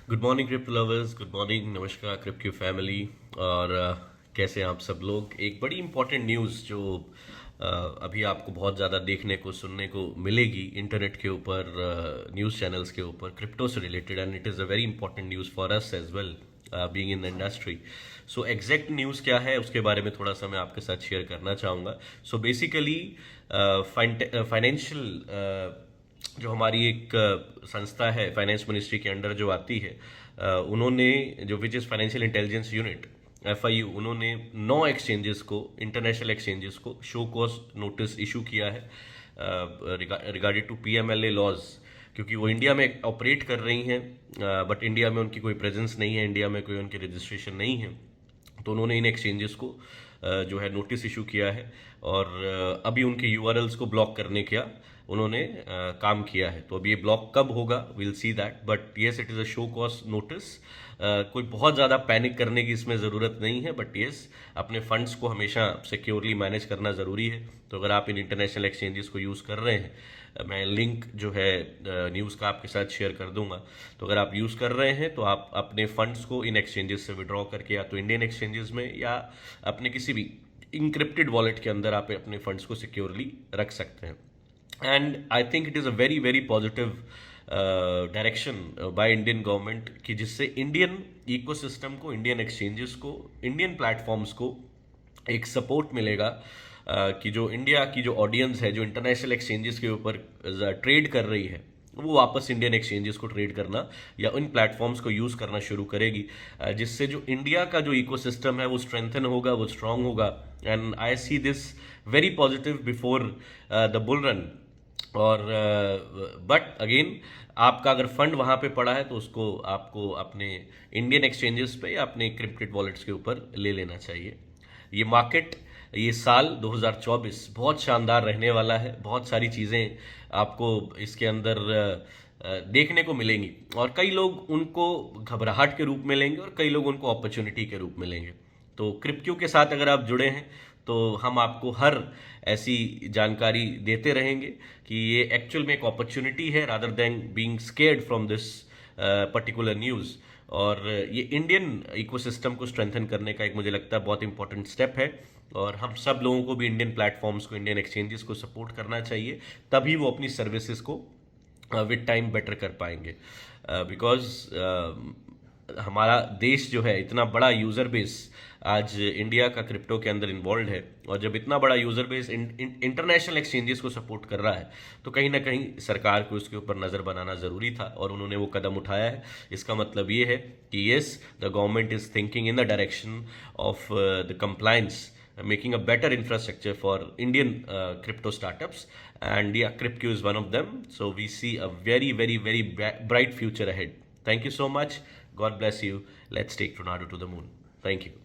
Good morning crypto lovers, good morning, नमस्कार crypto family. और कैसे हैं आप सब लोग। एक बड़ी इंपॉर्टेंट न्यूज़ जो अभी आपको बहुत ज़्यादा देखने को सुनने को मिलेगी इंटरनेट के ऊपर, न्यूज़ चैनल्स के ऊपर, क्रिप्टो से related, and it is a very important news for us as well being in the industry. So exact news क्या है उसके बारे में थोड़ा सा मैं आपके साथ शेयर करना चाहूँगा। सो बेसिकली फाइनेंशियल जो हमारी एक संस्था है फाइनेंस मिनिस्ट्री के अंडर जो आती है, उन्होंने जो which is financial intelligence unit FIU, उन्होंने 9 एक्सचेंजेस को, इंटरनेशनल एक्सचेंजेस को शो कॉज नोटिस इशू किया है रिगार्डेड टू PMLA लॉज, क्योंकि वो इंडिया में ऑपरेट कर रही हैं बट इंडिया में उनकी कोई प्रेजेंस नहीं है, इंडिया में कोई उनकी रजिस्ट्रेशन नहीं है। तो उन्होंने इन एक्सचेंजेस को जो है नोटिस इशू किया है और अभी उनके URLs को ब्लॉक करने का उन्होंने काम किया है। तो अब ये ब्लॉक कब होगा, will see that, but yes it is a show cause notice. कोई बहुत ज़्यादा पैनिक करने की इसमें ज़रूरत नहीं है, बट येस अपने फंड्स को हमेशा सिक्योरली मैनेज करना ज़रूरी है। तो अगर आप इन इंटरनेशनल एक्सचेंजेस को यूज़ कर रहे हैं, मैं लिंक जो है न्यूज़ का आपके साथ शेयर कर दूंगा। तो अगर आप यूज़ कर रहे हैं तो आप अपने फंड्स को इन एक्सचेंजेस से विड्रॉ करके या तो इंडियन एक्सचेंजेस में या अपने किसी भी इंक्रिप्टेड वॉलेट के अंदर आप अपने फंड्स को सिक्योरली रख सकते हैं। And I think it is a very very positive direction by Indian government कि जिससे इंडियन इकोसिस्टम को, इंडियन एक्सचेंजेस को, इंडियन प्लेटफॉर्म्स को एक सपोर्ट मिलेगा कि जो इंडिया की जो ऑडियंस है, जो इंटरनेशनल एक्सचेंजेस के ऊपर ट्रेड कर रही है, वो वापस इंडियन एक्सचेंजेस को ट्रेड करना या उन प्लेटफॉर्म्स को यूज़ करना शुरू करेगी, जिससे जो इंडिया का जो इकोसिस्टम है वो स्ट्रेंथन होगा, वो स्ट्रांग होगा। And I see this very positive before the bull run. और बट अगेन आपका अगर फंड वहाँ पे पड़ा है तो उसको आपको अपने इंडियन एक्सचेंजेस पे या अपने क्रिप्टेड वॉलेट्स के ऊपर ले लेना चाहिए। ये मार्केट, ये साल 2024 बहुत शानदार रहने वाला है। बहुत सारी चीज़ें आपको इसके अंदर देखने को मिलेंगी और कई लोग उनको घबराहट के रूप में लेंगे और कई लोग उनको अपॉर्चुनिटी के रूप में लेंगे। तो क्रिप्टो के साथ अगर आप जुड़े हैं तो हम आपको हर ऐसी जानकारी देते रहेंगे कि ये एक्चुअल में एक अपॉर्चुनिटी है rather than being scared from this particular news. और ये इंडियन इकोसिस्टम को स्ट्रेंथन करने का एक मुझे लगता है बहुत इंपॉर्टेंट स्टेप है। और हम सब लोगों को भी इंडियन प्लेटफॉर्म्स को, इंडियन एक्सचेंजेस को सपोर्ट करना चाहिए, तभी वो अपनी सर्विसेज को विद टाइम बेटर कर पाएंगे। बिकॉज हमारा देश जो है, इतना बड़ा यूज़र बेस आज इंडिया का क्रिप्टो के अंदर इन्वॉल्व है, और जब इतना बड़ा यूज़र बेस इंटरनेशनल एक्सचेंजेस को सपोर्ट कर रहा है तो कहीं ना कहीं सरकार को उसके ऊपर नज़र बनाना ज़रूरी था और उन्होंने वो कदम उठाया है। इसका मतलब ये है कि yes, the government is thinking in the direction of the compliance, making a better infrastructure for Indian crypto startups, and yeah, crypto is one of them. So we see a very very very bright future ahead. Thank you so much. God bless you. Let's take Ronaldo to the moon. Thank you.